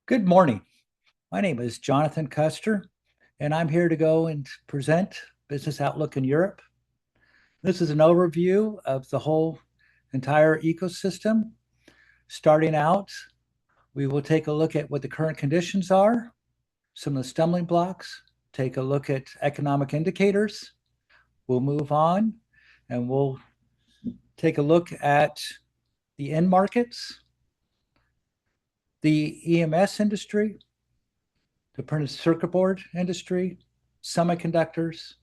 Good morning. My name is Jonathan Custer, and I'm here to go and present Business Outlook in Europe. This is an overview of the whole entire ecosystem. Starting out, we will take a look at what the current conditions are, some of the stumbling blocks, take a look at economic indicators. We'll move on and we'll take a look at the end markets, the EMS industry, the printed circuit board industry, semiconductors,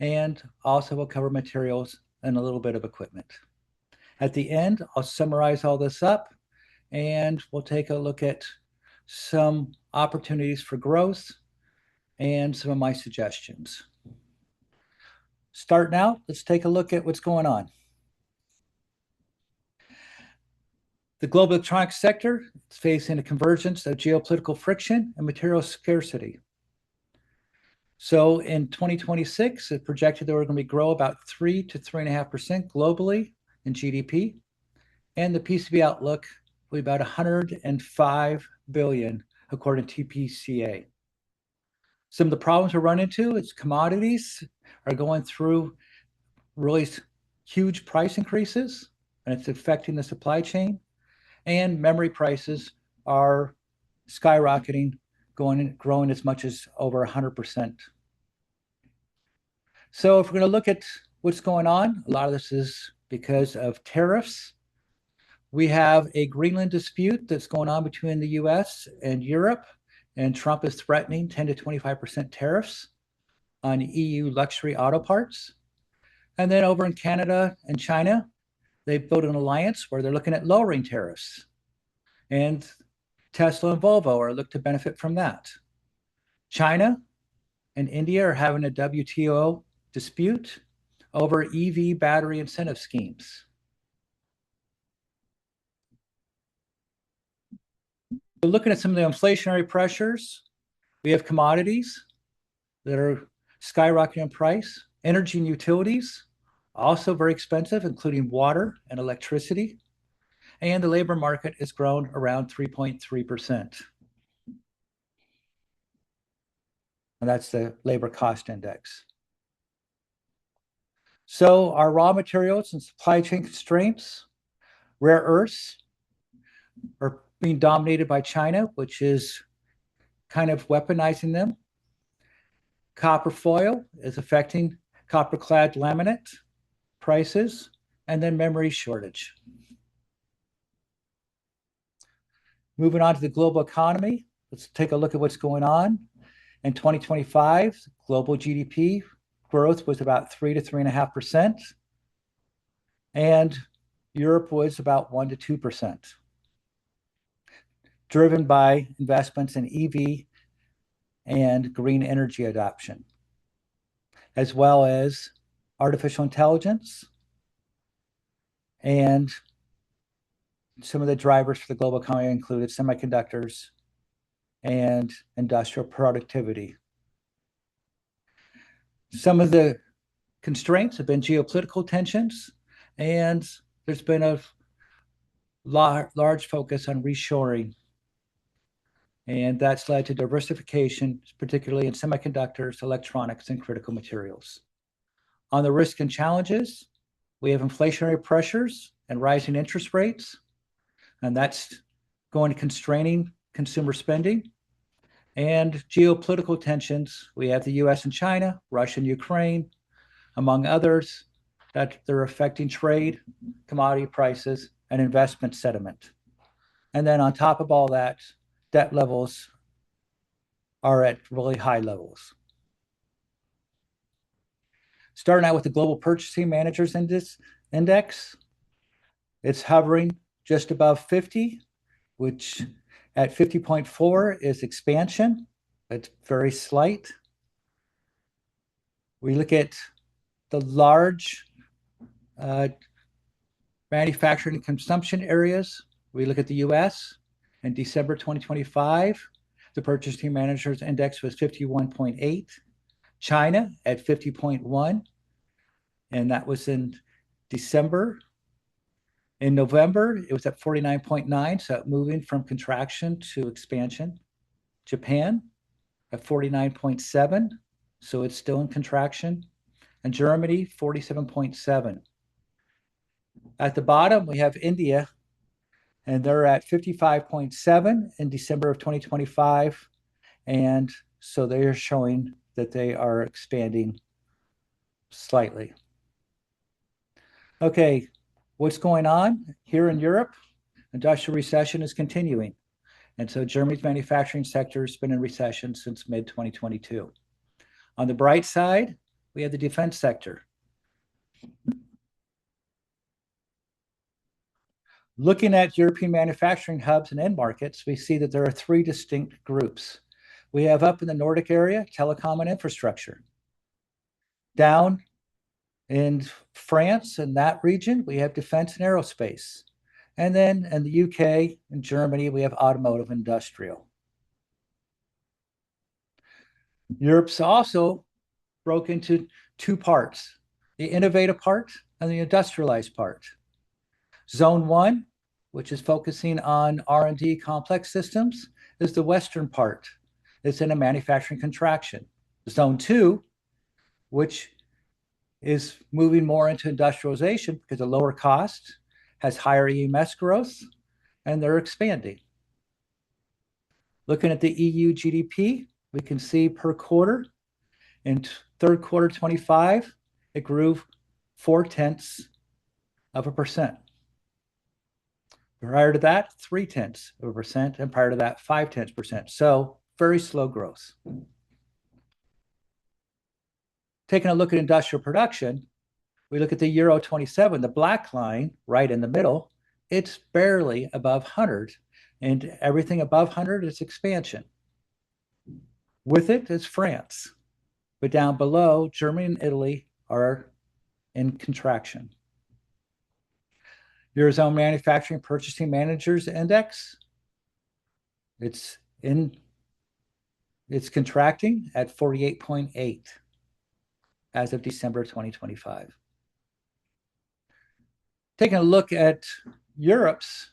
and also we'll cover materials and a little bit of equipment. At the end, I'll summarize all this up and we'll take a look at some opportunities for growth and some of my suggestions. Starting out, let's take a look at what's going on. The global electronics sector is facing a convergence of geopolitical friction and material scarcity. So in 2026, it's projected that we're going to grow about 3 to 3.5% globally in GDP. And the PCB outlook will be about 105 billion, according to TPCA. Some of the problems we're running into is commodities are going through really huge price increases, and it's affecting the supply chain. And memory prices are skyrocketing, growing as much as over 100%. So if we're going to look at what's going on, a lot of this is because of tariffs. We have a Greenland dispute that's going on between the US and Europe, and Trump is threatening 10 to 25% tariffs on EU luxury auto parts. And then over in Canada and China, they've built an alliance where they're looking at lowering tariffs. And Tesla and Volvo are looked to benefit from that. China and India are having a WTO dispute over EV battery incentive schemes. So looking at some of the inflationary pressures, we have commodities that are skyrocketing in price, energy and utilities, also very expensive, including water and electricity. And the labor market has grown around 3.3%. And that's the labor cost index. So our raw materials and supply chain constraints, rare earths are being dominated by China, which is kind of weaponizing them. Copper foil is affecting copper clad laminate prices, and then memory shortage. Moving on to the global economy, let's take a look at what's going on. In 2025, global GDP growth was about 3 to 3.5%, and Europe was about 1 to 2%, driven by investments in EV and green energy adoption, as well as artificial intelligence and some of the drivers for the global economy included semiconductors and industrial productivity. Some of the constraints have been geopolitical tensions, and there's been a large focus on reshoring. And that's led to diversification, particularly in semiconductors, electronics, and critical materials. On the risk and challenges, we have inflationary pressures and rising interest rates, and that's going to constraining consumer spending. And geopolitical tensions, we have the US and China, Russia and Ukraine, among others, that they're affecting trade, commodity prices, and investment sentiment. And then on top of all that, debt levels are at really high levels. Starting out with the Global Purchasing Managers Index, it's hovering just above 50, which at 50.4 is expansion. It's very slight. We look at the large manufacturing and consumption areas. We look at the US. In December 2025, the Purchasing Managers Index was 51.8. China at 50.1, and that was in December. In November, it was at 49.9, so moving from contraction to expansion. Japan at 49.7, so it's still in contraction. And Germany, 47.7. At the bottom, we have India, and they're at 55.7 in December of 2025. And so they are showing that they are expanding slightly. Okay, what's going on here in Europe? Industrial recession is continuing. And so Germany's manufacturing sector has been in recession since mid 2022. On the bright side, we have the defense sector. Looking at European manufacturing hubs and end markets, we see that there are three distinct groups. We have up in the Nordic area, telecom and infrastructure. Down in France and that region, we have defense and aerospace. And then in the UK and Germany, we have automotive industrial. Europe's also broke into two parts, the innovative part and the industrialized part. Zone 1, which is focusing on R&D complex systems, is the western part. It's in a manufacturing contraction. Zone 2, which is moving more into industrialization because of lower cost, has higher EMS growth, and they're expanding. Looking at the EU GDP, we can see per quarter, in third quarter 25, it grew 0.4%. Prior to that, 0.3%, and prior to that, 0.5%. So very slow growth. Taking a look at industrial production, we look at the Euro 27, the black line right in the middle, it's barely above 100, and everything above 100 is expansion. With it is France, but down below, Germany and Italy are in contraction. Eurozone Manufacturing Purchasing Managers Index, it's contracting at 48.8 as of December 2025. Taking a look at Europe's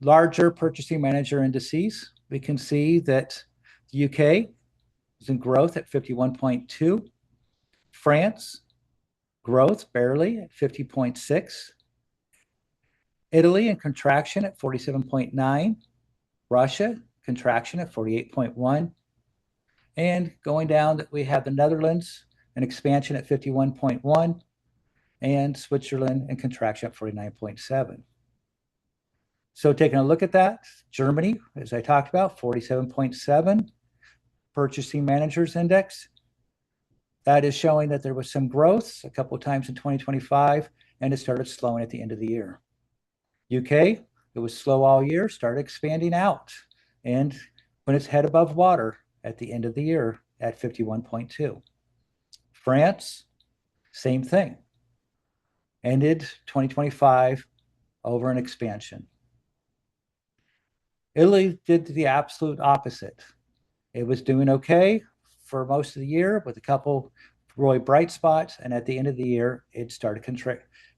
larger purchasing manager indices, we can see that the UK is in growth at 51.2, France, growth barely at 50.6, Italy in contraction at 47.9, Russia contraction at 48.1, and going down that we have the Netherlands an expansion at 51.1, and Switzerland in contraction at 49.7. So taking a look at that, Germany, as I talked about, 47.7 purchasing managers index. That is showing that there was some growth a couple of times in 2025, and it started slowing at the end of the year. UK, it was slow all year, started expanding out, and when its head above water at the end of the year at 51.2. France, same thing. Ended 2025 over an expansion. Italy did the absolute opposite. It was doing okay for most of the year with a couple really bright spots, and at the end of the year, it started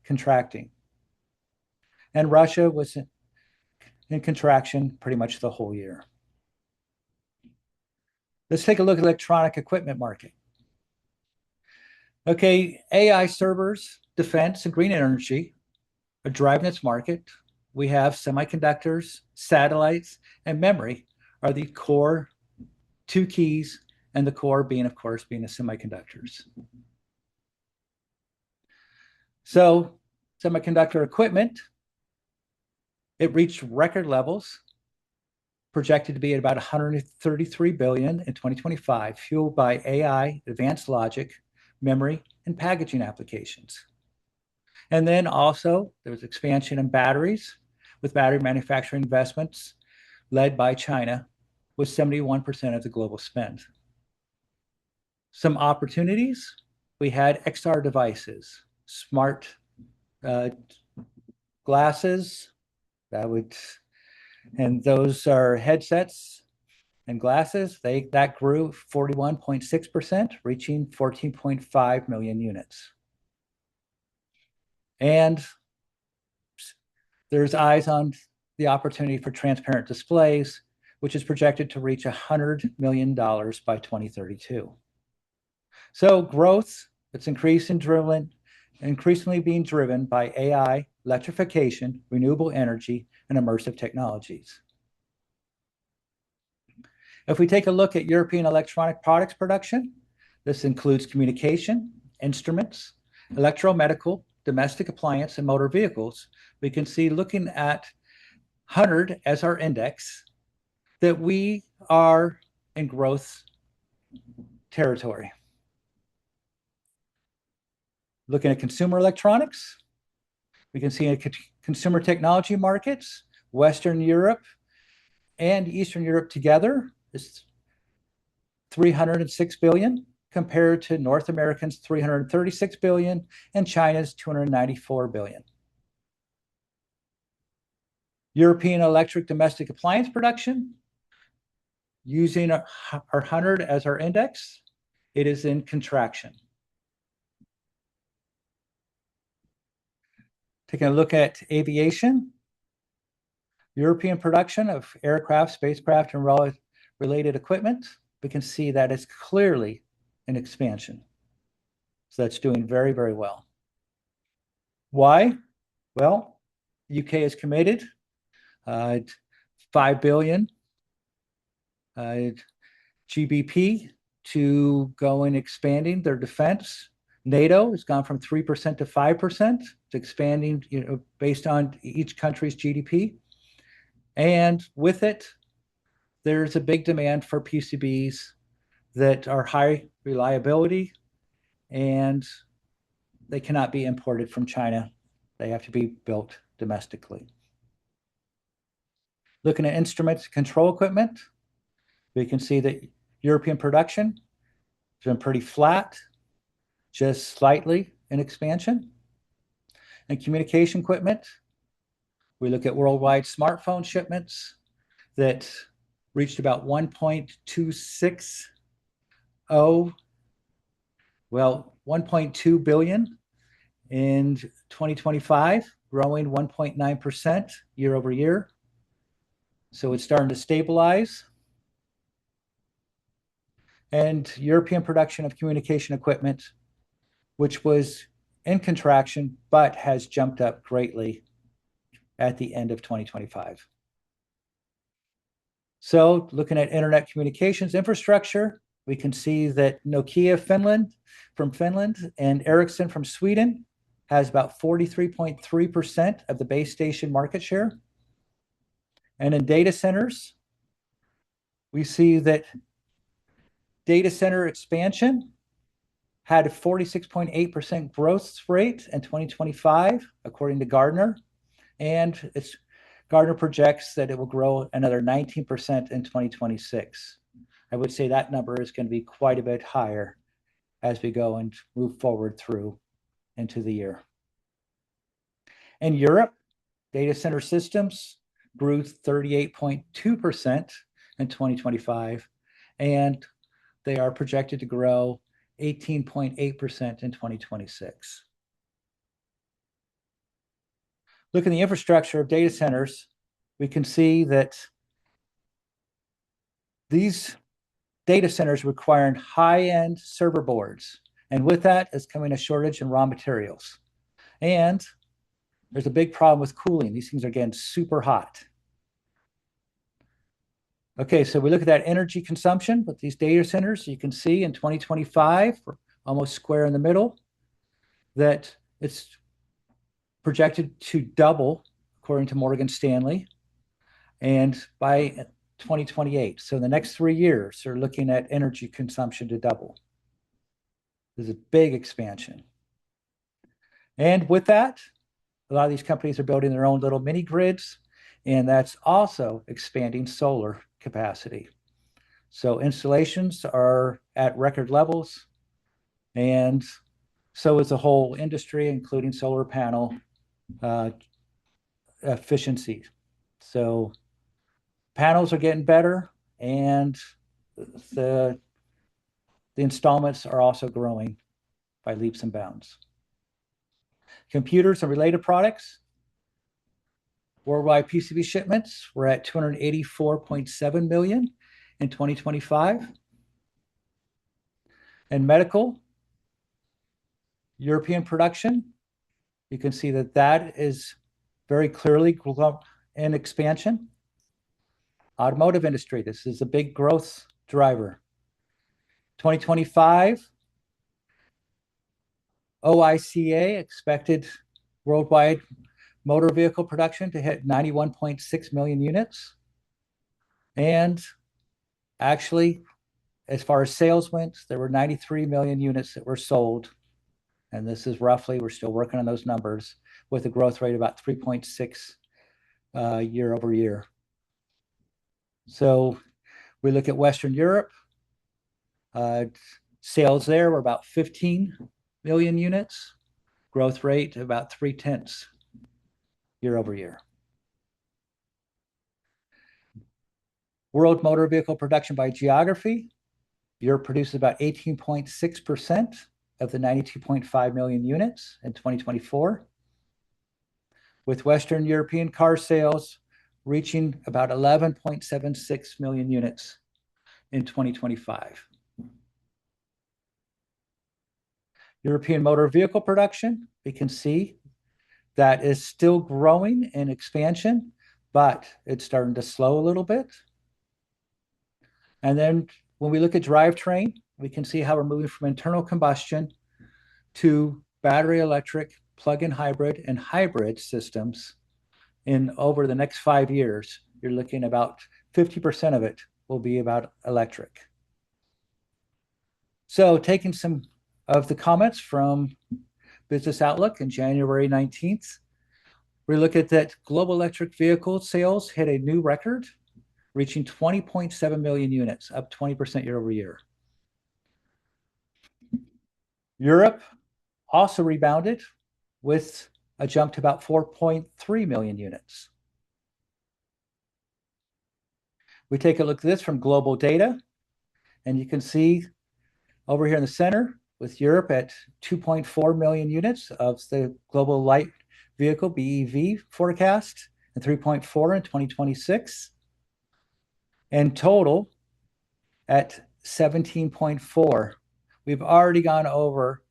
contracting. And Russia was in contraction pretty much the whole year. Let's take a look at the electronic equipment market. Okay, AI servers, defense, and green energy are driving this market. We have semiconductors, satellites, and memory are the core two keys, and the core being, of course, being the semiconductors. So semiconductor equipment, it reached record levels, projected to be at about 133 billion in 2025, fueled by AI, advanced logic, memory, and packaging applications. And then also there was expansion in batteries with battery manufacturing investments led by China with 71% of the global spend. Some opportunities, we had XR devices, smart glasses, and those are headsets and glasses. That grew 41.6%, reaching 14.5 million units. And there's eyes on the opportunity for transparent displays, which is projected to reach $100 million by 2032. So growth, it's increasingly being driven by AI, electrification, renewable energy, and immersive technologies. If we take a look at European electronic products production, this includes communication, instruments, electromedical, domestic appliance, and motor vehicles. We can see, looking at 100 as our index, that we are in growth territory. Looking at consumer electronics, we can see in consumer technology markets, Western Europe and Eastern Europe together is 306 billion, compared to North America's 336 billion and China's 294 billion. European electric domestic appliance production, using our 100 as our index, it is in contraction. Taking a look at aviation, European production of aircraft, spacecraft, and related equipment, we can see that it's clearly an expansion. So that's doing very, very well. Why? Well, the UK is committed 5 billion GBP to go in expanding their defense. NATO has gone from 3% to 5%. It's expanding, based on each country's GDP. And with it, there's a big demand for PCBs that are high reliability, and they cannot be imported from China. They have to be built domestically. Looking at instruments, control equipment, we can see that European production has been pretty flat, just slightly in expansion. And communication equipment, we look at worldwide smartphone shipments that reached about 1.2 billion in 2025, growing 1.9% year over year. So it's starting to stabilize. And European production of communication equipment, which was in contraction, but has jumped up greatly at the end of 2025. So looking at internet communications infrastructure, we can see that Nokia from Finland and Ericsson from Sweden has about 43.3% of the base station market share. And in data centers, we see that data center expansion had a 46.8% growth rate in 2025, according to Gartner. And Gartner projects that it will grow another 19% in 2026. I would say that number is going to be quite a bit higher as we go and move forward through into the year. In Europe, data center systems grew 38.2% in 2025, and they are projected to grow 18.8% in 2026. Look at the infrastructure of data centers, we can see that these data centers require high-end server boards, and with that is coming a shortage in raw materials. And there's a big problem with cooling. These things are getting super hot. Okay, so we look at that energy consumption with these data centers. You can see in 2025, we're almost square in the middle, that it's projected to double, according to Morgan Stanley, and by 2028. So in the next 3 years, they're looking at energy consumption to double. There's a big expansion. And with that, a lot of these companies are building their own little mini grids, and that's also expanding solar capacity. So installations are at record levels, and so is the whole industry, including solar panel efficiency. So panels are getting better, and the installments are also growing by leaps and bounds. Computers and related products, Worldwide PCB shipments were at 284.7 million in 2025. And medical, European production, you can see that that is very clearly in expansion. Automotive industry, this is a big growth driver. 2025, OICA expected worldwide motor vehicle production to hit 91.6 million units. And actually, as far as sales went, there were 93 million units that were sold. And this is roughly, we're still working on those numbers, with a growth rate of about 3.6 year over year. So we look at Western Europe, sales there were about 15 million units, growth rate about 0.3 year over year. World motor vehicle production by geography, Europe produces about 18.6% of the 92.5 million units in 2024, with Western European car sales reaching about 11.76 million units in 2025. European motor vehicle production, we can see that is still growing in expansion, but it's starting to slow a little bit. And then when we look at drivetrain, we can see how we're moving from internal combustion to battery electric, plug-in hybrid, and hybrid systems. In over the next 5 years, you're looking about 50% of it will be about electric. So taking some of the comments from Business Outlook in January 19th, we look at that global electric vehicle sales hit a new record, reaching 20.7 million units, up 20% year over year. Europe also rebounded with a jump to about 4.3 million units. We take a look at this from global data, and you can see over here in the center with Europe at 2.4 million units of the global light vehicle BEV forecast, and 3.4 in 2026. And total at 17.4. We've already gone over,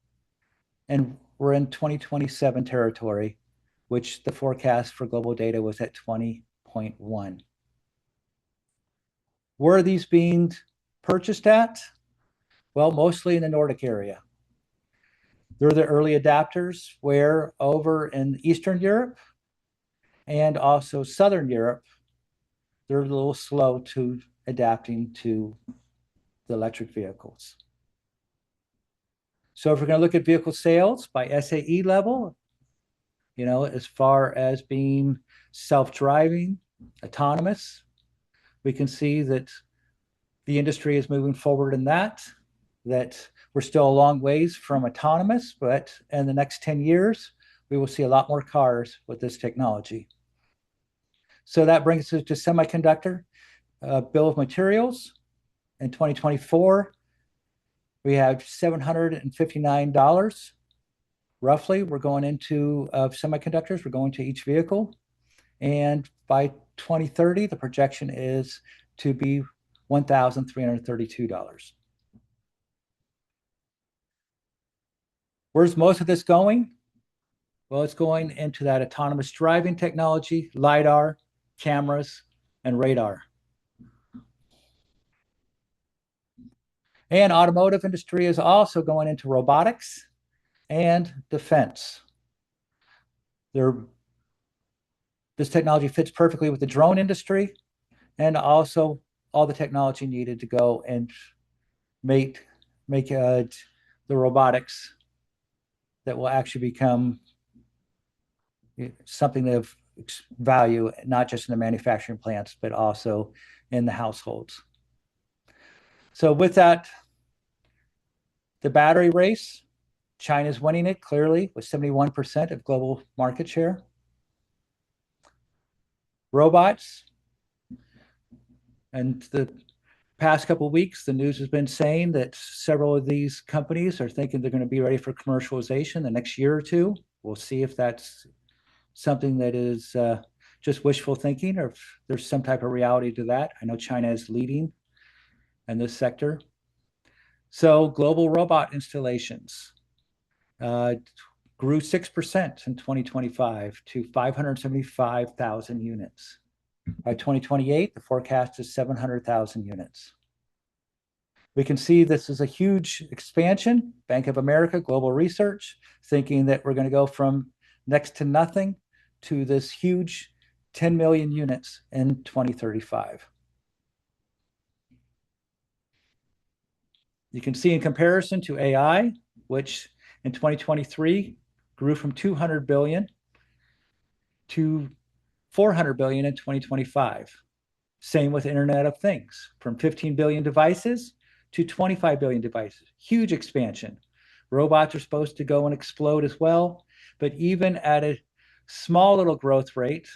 and we're in 2027 territory, which the forecast for global data was at 20.1. Where are these being purchased at? Well, mostly in the Nordic area. They're the early adapters, where over in Eastern Europe and also Southern Europe, they're a little slow to adapting to the electric vehicles. So if we're going to look at vehicle sales by SAE level, as far as being self-driving, autonomous, we can see that the industry is moving forward in that we're still a long ways from autonomous, but in the next 10 years, we will see a lot more cars with this technology. So that brings us to semiconductor bill of materials. In 2024, we have $759 roughly. We're going into semiconductors, we're going to each vehicle. And by 2030, the projection is to be $1,332. Where's most of this going? Well, it's going into that autonomous driving technology, LiDAR, cameras, and radar. And automotive industry is also going into robotics and defense. This technology fits perfectly with the drone industry, and also all the technology needed to go and make the robotics that will actually become something of value, not just in the manufacturing plants, but also in the households. So with that, the battery race, China's winning it clearly with 71% of global market share. Robots, and the past couple of weeks, the news has been saying that several of these companies are thinking they're going to be ready for commercialization the next year or two. We'll see if that's something that is just wishful thinking or if there's some type of reality to that. I know China is leading in this sector. So global robot installations grew 6% in 2025 to 575,000 units. By 2028, the forecast is 700,000 units. We can see this is a huge expansion. Bank of America, Global Research, thinking that we're going to go from next to nothing to this huge 10 million units in 2035. You can see in comparison to AI, which in 2023 grew from 200 billion to 400 billion in 2025. Same with Internet of Things, from 15 billion devices to 25 billion devices. Huge expansion. Robots are supposed to go and explode as well, but even at a small little growth rate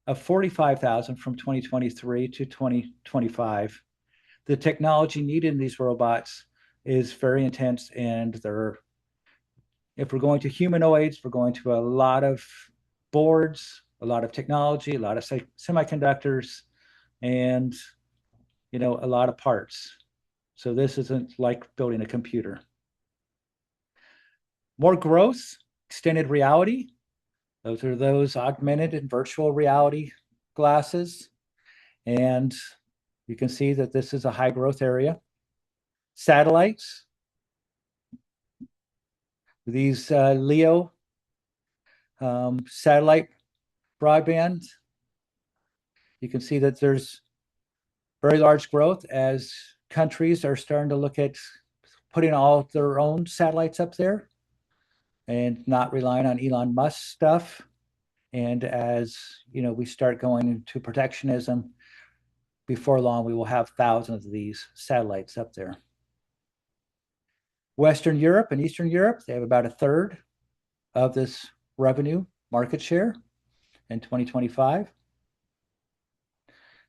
of 45,000 from 2023 to 2025, the technology needed in these robots is very intense, and if we're going to humanoids, we're going to a lot of boards, a lot of technology, a lot of semiconductors, and a lot of parts. So this isn't like building a computer. More growth, extended reality. Those are those augmented and virtual reality glasses. And you can see that this is a high growth area. Satellites. These LEO satellite broadband. You can see that there's very large growth as countries are starting to look at putting all their own satellites up there and not relying on Elon Musk stuff. And as we start going into protectionism, before long, we will have thousands of these satellites up there. Western Europe and Eastern Europe, they have about a third of this revenue market share in 2025.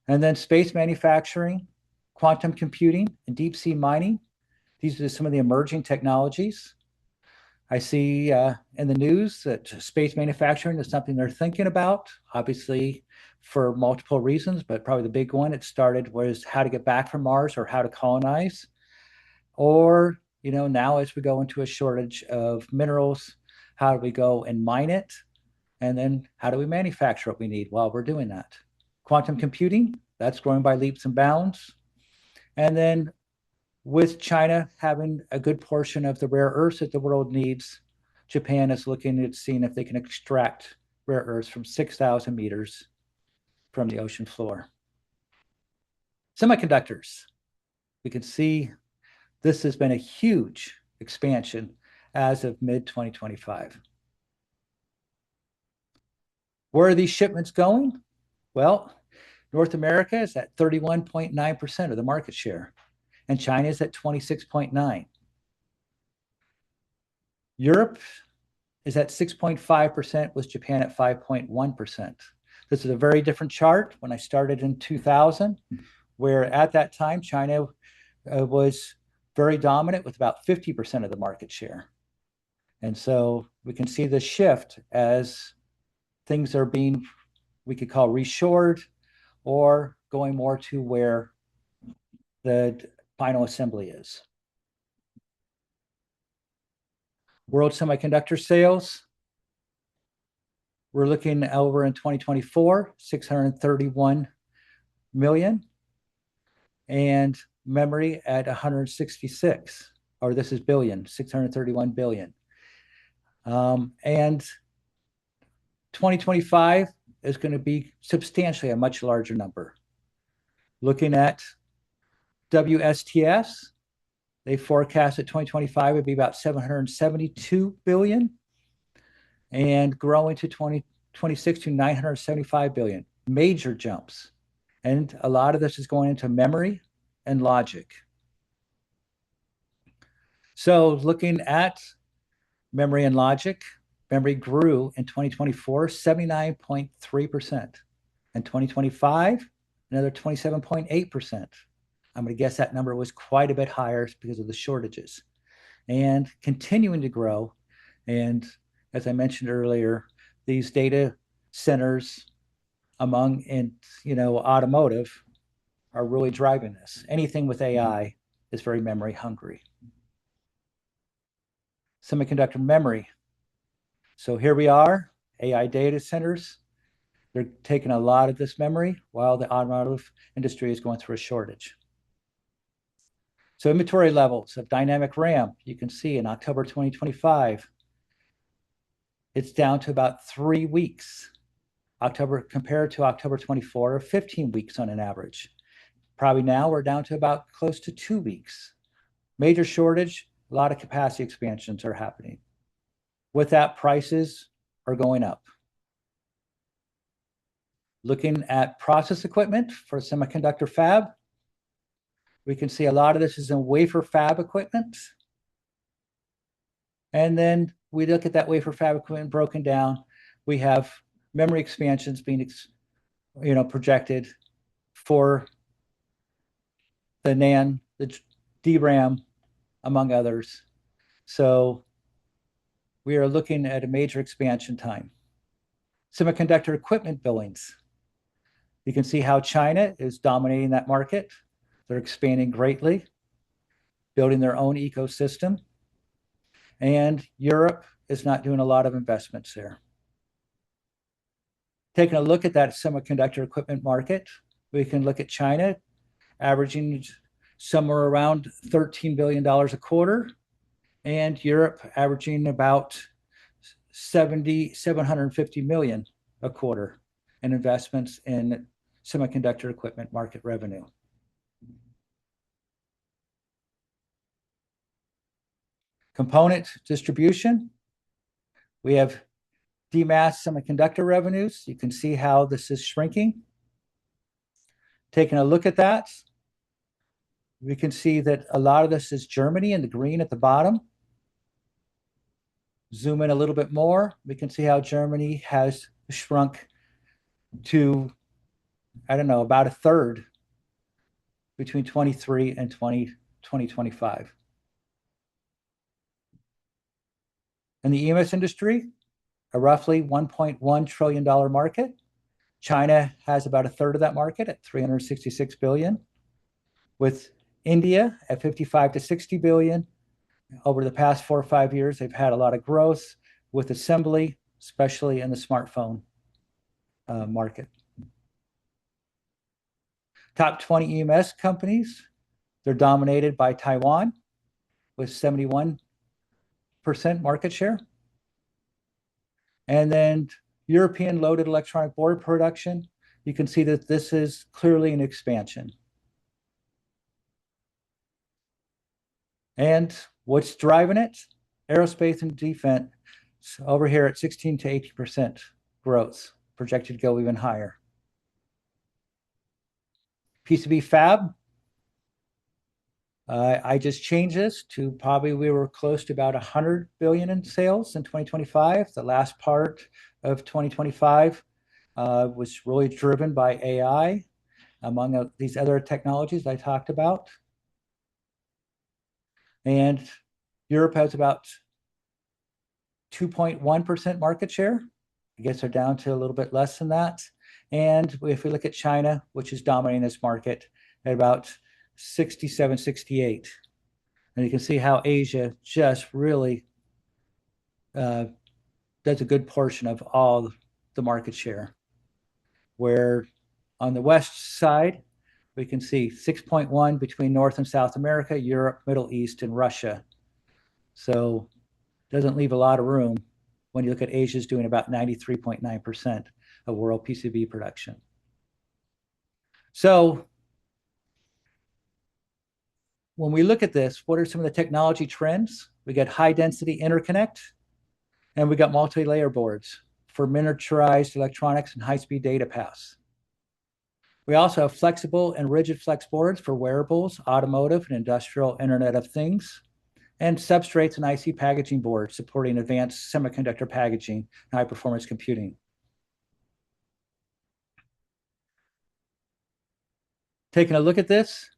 And then space manufacturing, quantum computing, and deep sea mining. These are some of the emerging technologies. I see in the news that space manufacturing is something they're thinking about, obviously for multiple reasons, but probably the big one it started was how to get back from Mars or how to colonize. Or, now as we go into a shortage of minerals, how do we go and mine it? And then how do we manufacture what we need while we're doing that? Quantum computing, that's growing by leaps and bounds. And then with China having a good portion of the rare earths that the world needs, Japan is looking at seeing if they can extract rare earths from 6,000 meters from the ocean floor. Semiconductors. We can see this has been a huge expansion as of mid-2025. Where are these shipments going? Well, North America is at 31.9% of the market share, and China is at 26.9%. Europe is at 6.5%, with Japan at 5.1%. This is a very different chart when I started in 2000, where at that time, China was very dominant with about 50% of the market share. And so we can see the shift as things are being, we could call reshored, or going more to where the final assembly is. World semiconductor sales. We're looking over in 2024, 631 million, and memory at 166, or this is billion, 631 billion. And 2025 is going to be substantially a much larger number. Looking at WSTS, they forecast that 2025 would be about 772 billion and growing to 2026 to 975 billion. Major jumps. And a lot of this is going into memory and logic. So looking at memory and logic, memory grew in 2024 79.3%. In 2025, another 27.8%. I'm going to guess that number was quite a bit higher because of the shortages, and continuing to grow. And as I mentioned earlier, these data centers among automotive are really driving this. Anything with AI is very memory hungry. Semiconductor memory. So here we are, AI data centers. They're taking a lot of this memory while the automotive industry is going through a shortage. So inventory levels of dynamic RAM, you can see in October 2025, it's down to about 3 weeks. October compared to October 24, or 15 weeks on an average. Probably now we're down to about close to 2 weeks. Major shortage, a lot of capacity expansions are happening. With that, prices are going up. Looking at process equipment for semiconductor fab, we can see a lot of this is in wafer fab equipment. And then we look at that wafer fab equipment broken down. We have memory expansions being projected for the NAND, the DRAM, among others. So we are looking at a major expansion time. Semiconductor equipment billings. You can see how China is dominating that market. They're expanding greatly, building their own ecosystem. And Europe is not doing a lot of investments there. Taking a look at that semiconductor equipment market, we can look at China averaging somewhere around $13 billion a quarter, and Europe averaging about 750 million a quarter in investments in semiconductor equipment market revenue. Component distribution. We have DMAS semiconductor revenues. You can see how this is shrinking. Taking a look at that, we can see that a lot of this is Germany in the green at the bottom. Zoom in a little bit more, we can see how Germany has shrunk to, about a third between 23 and 2025. In the EMS industry, a roughly $1.1 trillion market. China has about a third of that market at 366 billion, with India at 55 to 60 billion. Over the past 4 or 5 years, they've had a lot of growth with assembly, especially in the smartphone market. Top 20 EMS companies, they're dominated by Taiwan with 71% market share. And then European loaded electronic board production, you can see that this is clearly an expansion. And what's driving it? Aerospace and defense over here at 16 to 18% growth, projected to go even higher. PCB fab, I just changed this to probably we were close to about 100 billion in sales in 2025. The last part of 2025 was really driven by AI, among these other technologies I talked about. And Europe has about 2.1% market share. I guess they're down to a little bit less than that. And if we look at China, which is dominating this market, at about 67, 68. And you can see how Asia just really does a good portion of all the market share. Where on the west side, we can see 6.1 between North and South America, Europe, Middle East, and Russia. So doesn't leave a lot of room when you look at Asia's doing about 93.9% of world PCB production. So when we look at this, what are some of the technology trends? We got high density interconnect, and we got multi-layer boards for miniaturized electronics and high-speed data paths. We also have flexible and rigid flex boards for wearables, automotive, and industrial Internet of Things, and substrates and IC packaging boards supporting advanced semiconductor packaging and high-performance computing. Taking a look at this,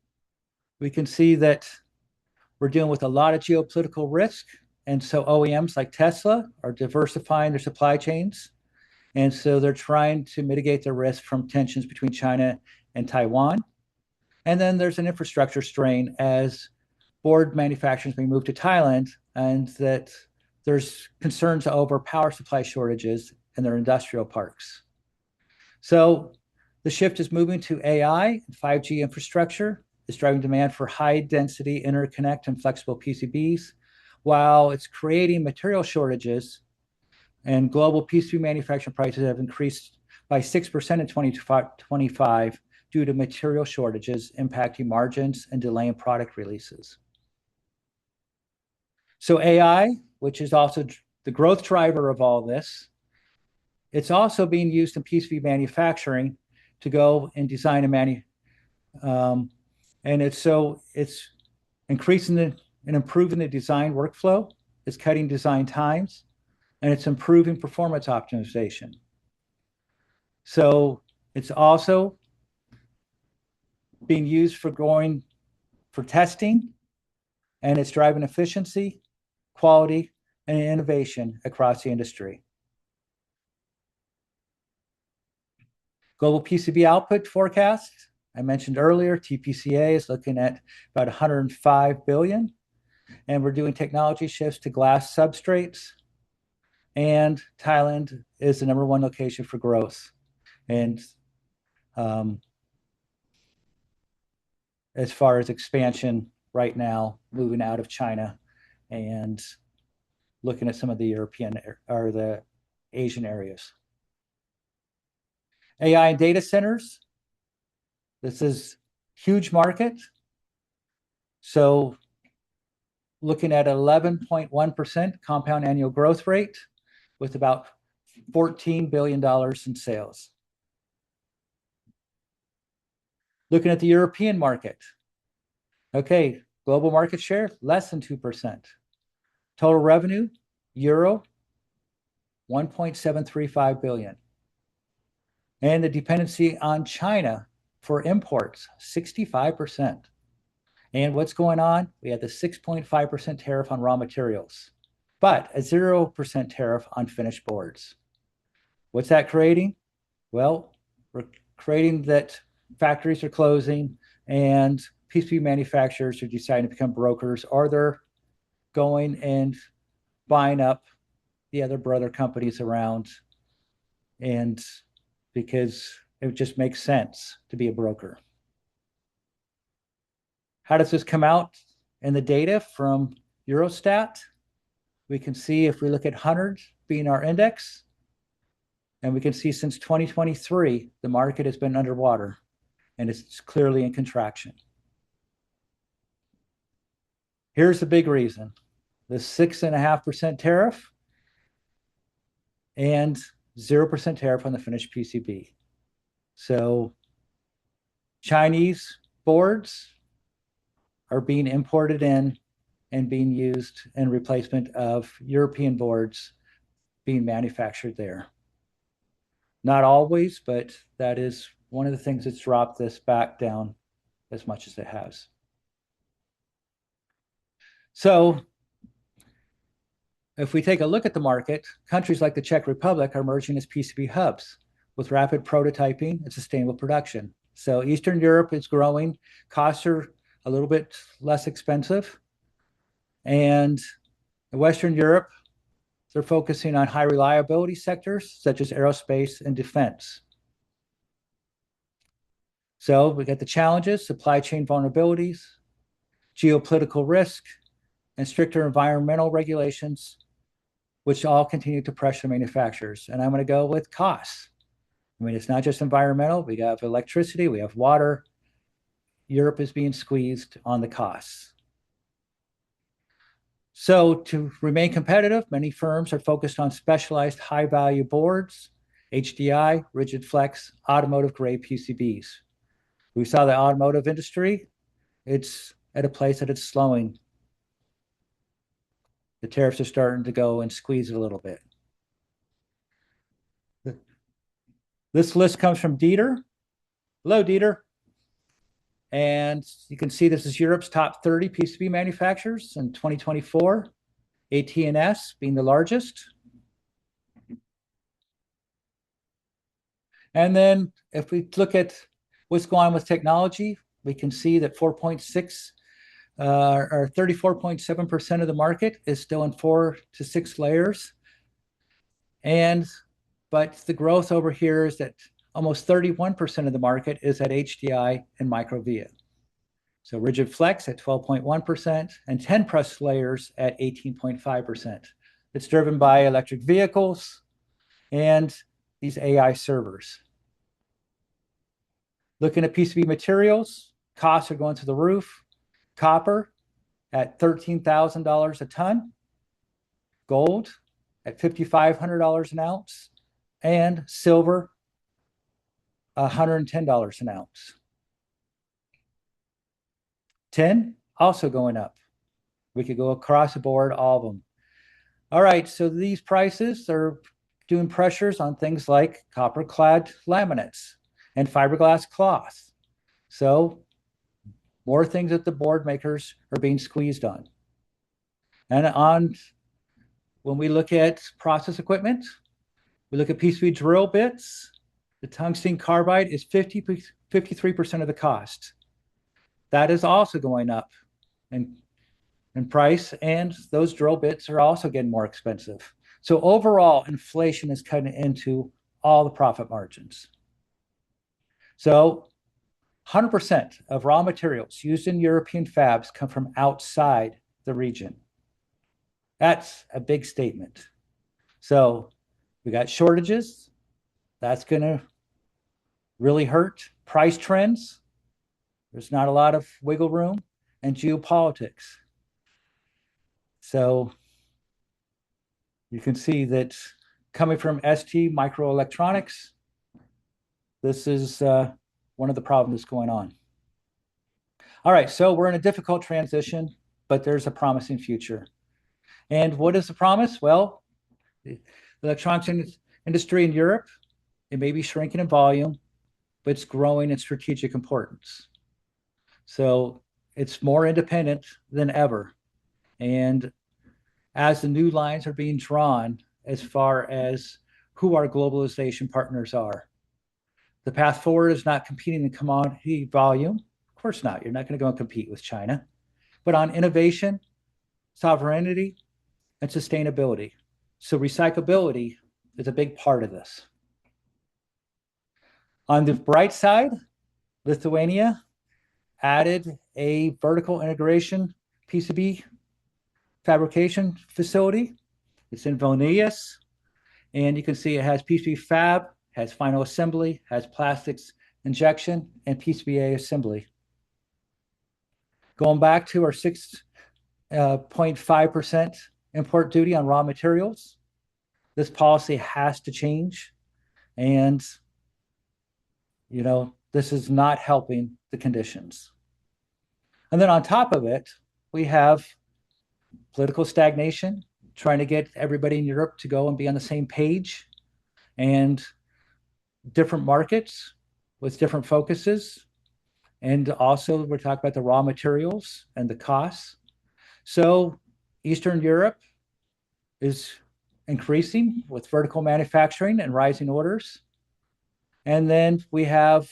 we can see that we're dealing with a lot of geopolitical risk, and so OEMs like Tesla are diversifying their supply chains And so they're trying to mitigate the risk from tensions between China and Taiwan. And then there's an infrastructure strain as board manufacturing is being moved to Thailand, and that there's concerns over power supply shortages in their industrial parks. So the shift is moving to AI and 5G infrastructure. It's driving demand for high density interconnect and flexible PCBs, while it's creating material shortages, and global PCB manufacturing prices have increased by 6% in 2025 due to material shortages impacting margins and delaying product releases. So AI, which is also the growth driver of all this, it's also being used in PCB manufacturing to go and design and it's increasing and improving the design workflow. It's cutting design times, and it's improving performance optimization. So it's also being used for testing, and it's driving efficiency, quality, and innovation across the industry. Global PCB output forecast, I mentioned earlier, TPCA is looking at about 105 billion, and we're doing technology shifts to glass substrates, and Thailand is the #1 location for growth. And as far as expansion right now, moving out of China and looking at some of the European or the Asian areas. AI and data centers. This is huge market. So looking at 11.1% compound annual growth rate with about $14 billion in sales. Looking at the European market. Okay, global market share, less than 2%. Total revenue, euro, 1.735 billion. And the dependency on China for imports, 65%. And what's going on? We had the 6.5% tariff on raw materials, but a 0% tariff on finished boards. What's that creating? Well, we're creating that factories are closing and PCB manufacturers are deciding to become brokers, or they're going and buying up the other brother companies around, and because it just makes sense to be a broker. How does this come out in the data from Eurostat? We can see if we look at 100 being our index, and we can see since 2023, the market has been underwater, and it's clearly in contraction. Here's the big reason. The 6.5% tariff and 0% tariff on the finished PCB. So Chinese boards are being imported in and being used in replacement of European boards being manufactured there. Not always, but that is one of the things that's dropped this back down as much as it has. So if we take a look at the market, countries like the Czech Republic are emerging as PCB hubs with rapid prototyping and sustainable production. So Eastern Europe is growing. Costs are a little bit less expensive. And in Western Europe, they're focusing on high reliability sectors such as aerospace and defense. So we got the challenges, supply chain vulnerabilities, geopolitical risk, and stricter environmental regulations, which all continue to pressure manufacturers. And I'm going to go with costs. I mean, it's not just environmental. We have electricity, we have water. Europe is being squeezed on the costs. So to remain competitive, many firms are focused on specialized high-value boards, HDI, rigid flex, automotive-grade PCBs. We saw the automotive industry, it's at a place that it's slowing. The tariffs are starting to go and squeeze it a little bit. This list comes from Dieter. Hello, Dieter. And you can see this is Europe's top 30 PCB manufacturers in 2024, AT&S being the largest. And then if we look at what's going on with technology, we can see that 4.6 or 34.7% of the market is still in 4 to 6 layers. But the growth over here is that almost 31% of the market is at HDI and micro via. So rigid flex at 12.1% and 10 plus layers at 18.5%. It's driven by electric vehicles and these AI servers. Looking at PCB materials, costs are going to the roof. Copper at $13,000 a ton, gold at $5,500 an ounce, and silver $110 an ounce. Tin also going up. We could go across the board, all of them. All right, so these prices are doing pressures on things like copper clad laminates and fiberglass cloth. So more things that the board makers are being squeezed on. And when we look at process equipment, we look at PCB drill bits, the tungsten carbide is 53% of the cost. That is also going up in price, and those drill bits are also getting more expensive. So overall, inflation is cutting into all the profit margins. So 100% of raw materials used in European fabs come from outside the region. That's a big statement. So we got shortages. That's going to really hurt. Price trends. There's not a lot of wiggle room. And geopolitics. So you can see that coming from ST Microelectronics, this is one of the problems that's going on. All right, so we're in a difficult transition, but there's a promising future. And what is the promise? Well, the electronics industry in Europe, it may be shrinking in volume, but it's growing in strategic importance. So it's more independent than ever. And as the new lines are being drawn as far as who our globalization partners are, the path forward is not competing in commodity volume. Of course not. You're not going to go and compete with China, but on innovation, sovereignty, and sustainability. So recyclability is a big part of this. On the bright side, Lithuania added a vertical integration PCB fabrication facility. It's in Vilnius, and you can see it has PCB fab, has final assembly, has plastics injection, and PCBA assembly. Going back to our 6.5% import duty on raw materials, this policy has to change, and this is not helping the conditions. And then on top of it, we have political stagnation, trying to get everybody in Europe to go and be on the same page, and different markets with different focuses. And also we're talking about the raw materials and the costs. So Eastern Europe is increasing with vertical manufacturing and rising orders. And then we have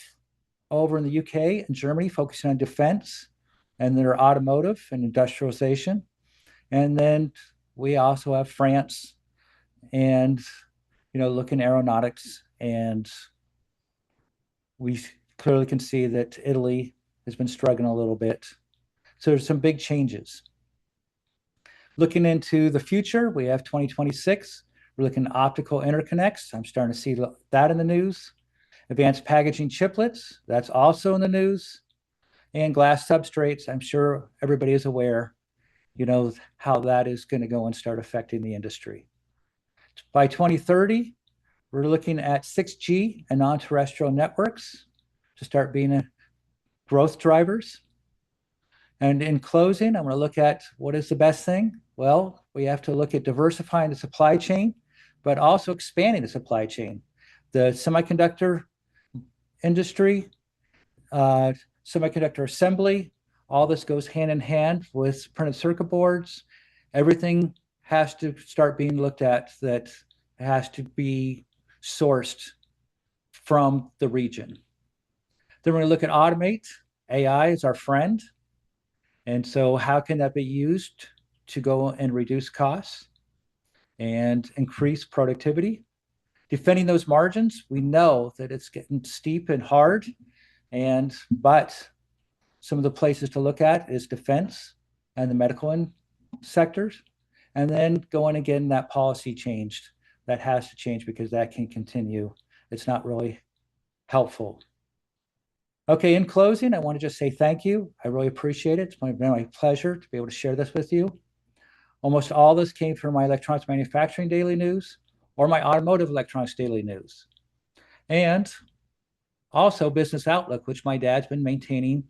over in the UK and Germany focusing on defense and their automotive and industrialization. And then we also have France and, looking at aeronautics, and we clearly can see that Italy has been struggling a little bit. So there's some big changes. Looking into the future, we have 2026. We're looking at optical interconnects. I'm starting to see that in the news. Advanced packaging chiplets, that's also in the news. And glass substrates, I'm sure everybody is aware, how that is going to go and start affecting the industry. By 2030, we're looking at 6G and non-terrestrial networks to start being growth drivers. And in closing, I'm going to look at what is the best thing. Well, we have to look at diversifying the supply chain, but also expanding the supply chain. The semiconductor industry, semiconductor assembly, all this goes hand in hand with printed circuit boards. Everything has to start being looked at that has to be sourced from the region. Then we're going to look at automate. AI is our friend. And so how can that be used to go and reduce costs and increase productivity? Defending those margins, we know that it's getting steep and hard, but some of the places to look at is defense and the medical sectors, and then going again that policy changed. That has to change because that can continue. It's not really helpful. Okay, in closing, I want to just say thank you. I really appreciate it. It's been my pleasure to be able to share this with you. Almost all this came from my electronics manufacturing daily news or my automotive electronics daily news. And also Business Outlook, which my dad's been maintaining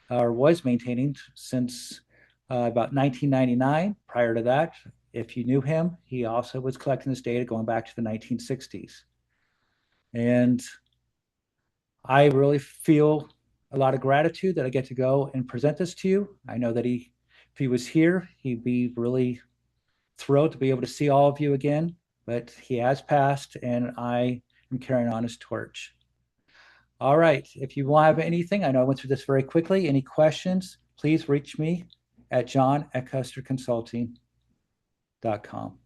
or was maintaining since about 1999. Prior to that, if you knew him, he also was collecting this data going back to the 1960s. And I really feel a lot of gratitude that I get to go and present this to you. I know that if he was here, he'd be really thrilled to be able to see all of you again, but he has passed and I am carrying on his torch. All right, if you have anything, I know I went through this very quickly. Any questions, please reach me at john@custerconsulting.com.